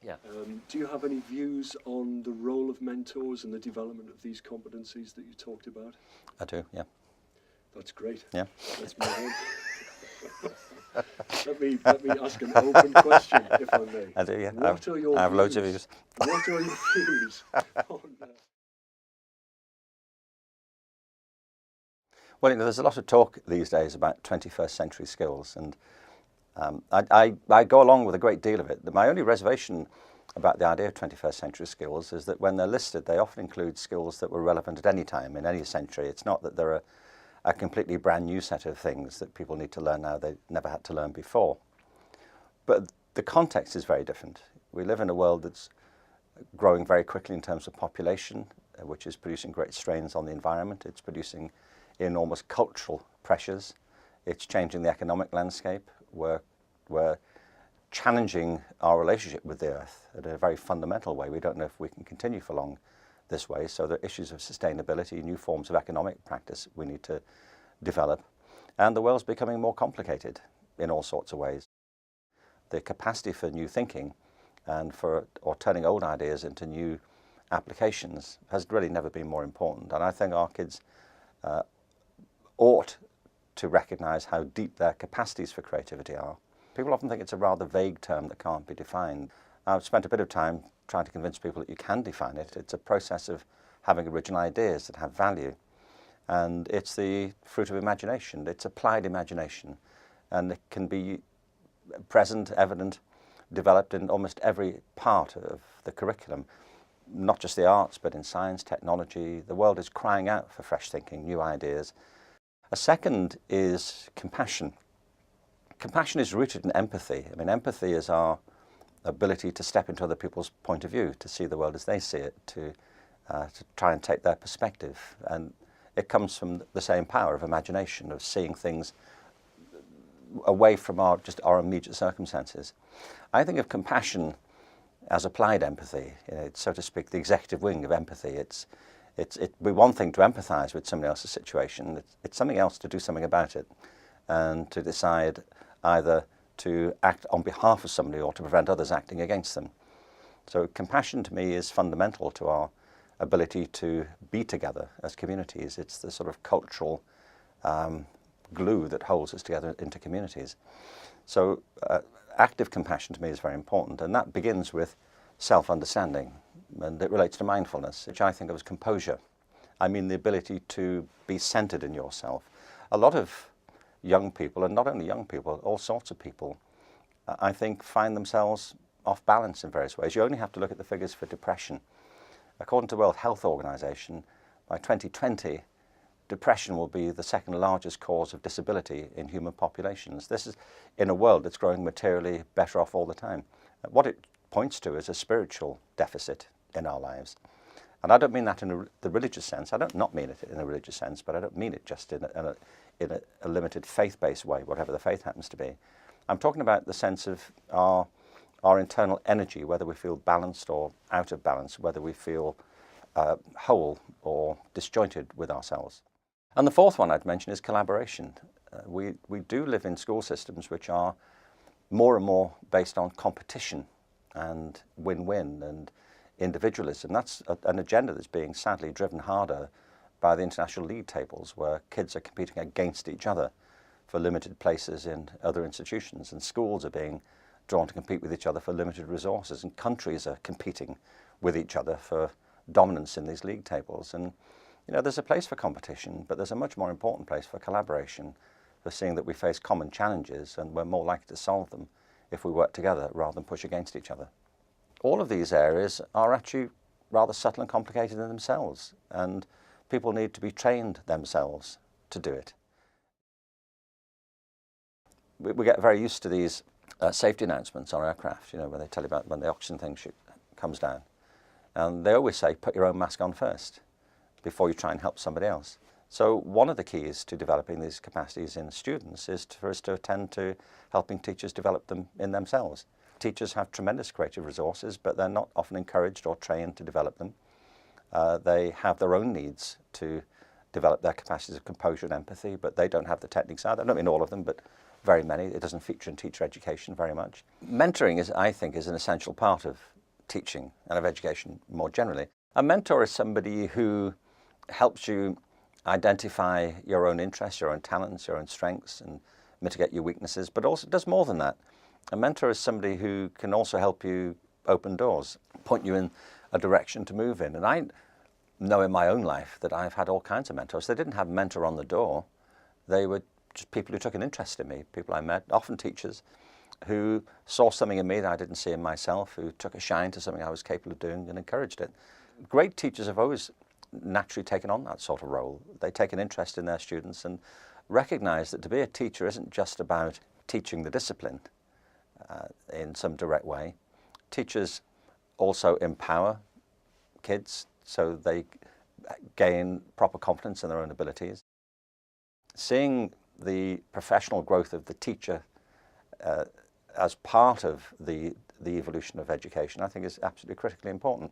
Yeah. Do you have any views on the role of mentors and the development of these competencies that you talked about? I do, yeah. That's great. Yeah. Let's move on. let me ask an open question, if I may. I do, yeah. What are your I have views? loads of views. What are your views on Well, there's a lot of talk these days about 21st century skills, and I go along with a great deal of it. My only reservation about the idea of 21st century skills is that when they're listed, they often include skills that were relevant at any time, in any century. It's not that they're a completely brand new set of things that people need to learn now they never had to learn before. But the context is very different. We live in a world that's growing very quickly in terms of population, which is producing great strains on the environment. It's producing enormous cultural pressures. It's changing the economic landscape. We're challenging our relationship with the earth in a very fundamental way. We don't know if we can continue for long this way. So there are issues of sustainability, new forms of economic practice we need to develop. And the world's becoming more complicated in all sorts of ways. The capacity for new thinking and or turning old ideas into new applications has really never been more important. And I think our kids ought to recognize how deep their capacities for creativity are. People often think it's a rather vague term that can't be defined. I've spent a bit of time trying to convince people that you can define it. It's a process of having original ideas that have value. And it's the fruit of imagination. It's applied imagination. And it can be present, evident, developed in almost every part of the curriculum. Not just the arts, but in science, technology. The world is crying out for fresh thinking, new ideas. A second is compassion. Compassion is rooted in empathy. I mean, empathy is our ability to step into other people's point of view, to see the world as they see it, to try and take their perspective. And it comes from the same power of imagination, of seeing things away from just our immediate circumstances. I think of compassion as applied empathy. It's, so to speak, the executive wing of empathy. It'd be one thing to empathize with somebody else's situation. It's something else to do something about it and to decide either to act on behalf of somebody or to prevent others acting against them. So compassion to me is fundamental to our ability to be together as communities. It's the sort of cultural glue that holds us together into communities. So active compassion to me is very important, and that begins with self-understanding, and it relates to mindfulness, which I think of as composure. I mean the ability to be centered in yourself. A lot of young people, and not only young people, all sorts of people, I think find themselves off balance in various ways. You only have to look at the figures for depression. According to the World Health Organization, by 2020, depression will be the second largest cause of disability in human populations. This is in a world that's growing materially better off all the time. What it points to is a spiritual deficit in our lives. And I don't mean that in the religious sense. I don't not mean it in a religious sense, but I don't mean it just in a limited faith-based way, whatever the faith happens to be. I'm talking about the sense of our internal energy, whether we feel balanced or out of balance, whether we feel whole or disjointed with ourselves. And the fourth one I'd mention is collaboration. We do live in school systems which are more and more based on competition and win-win and individualism. That's an agenda that's being sadly driven harder by the international league tables, where kids are competing against each other for limited places in other institutions, and schools are being drawn to compete with each other for limited resources, and countries are competing with each other for dominance in these league tables. And there's a place for competition, but there's a much more important place for collaboration, for seeing that we face common challenges and we're more likely to solve them if we work together rather than push against each other. All of these areas are actually rather subtle and complicated in themselves, and people need to be trained themselves to do it. We get very used to these safety announcements on aircraft, when they tell you about when the oxygen thing comes down. And they always say, put your own mask on first before you try and help somebody else. So one of the keys to developing these capacities in students is for us to attend to helping teachers develop them in themselves. Teachers have tremendous creative resources, but they're not often encouraged or trained to develop them. They have their own needs to develop their capacities of composure and empathy, but they don't have the techniques either. I don't mean all of them, but very many. It doesn't feature in teacher education very much. Mentoring is, I think, is an essential part of teaching and of education more generally. A mentor is somebody who helps you identify your own interests, your own talents, your own strengths, and mitigate your weaknesses, but also does more than that. A mentor is somebody who can also help you open doors, point you in a direction to move in. And I know in my own life that I've had all kinds of mentors. They didn't have mentor on the door. They were just people who took an interest in me, people I met, often teachers, who saw something in me that I didn't see in myself, who took a shine to something I was capable of doing and encouraged it. Great teachers have always naturally taken on that sort of role. They take an interest in their students and recognize that to be a teacher isn't just about teaching the discipline in some direct way. Teachers also empower kids so they gain proper confidence in their own abilities. Seeing the professional growth of the teacher as part of the evolution of education, I think is absolutely critically important.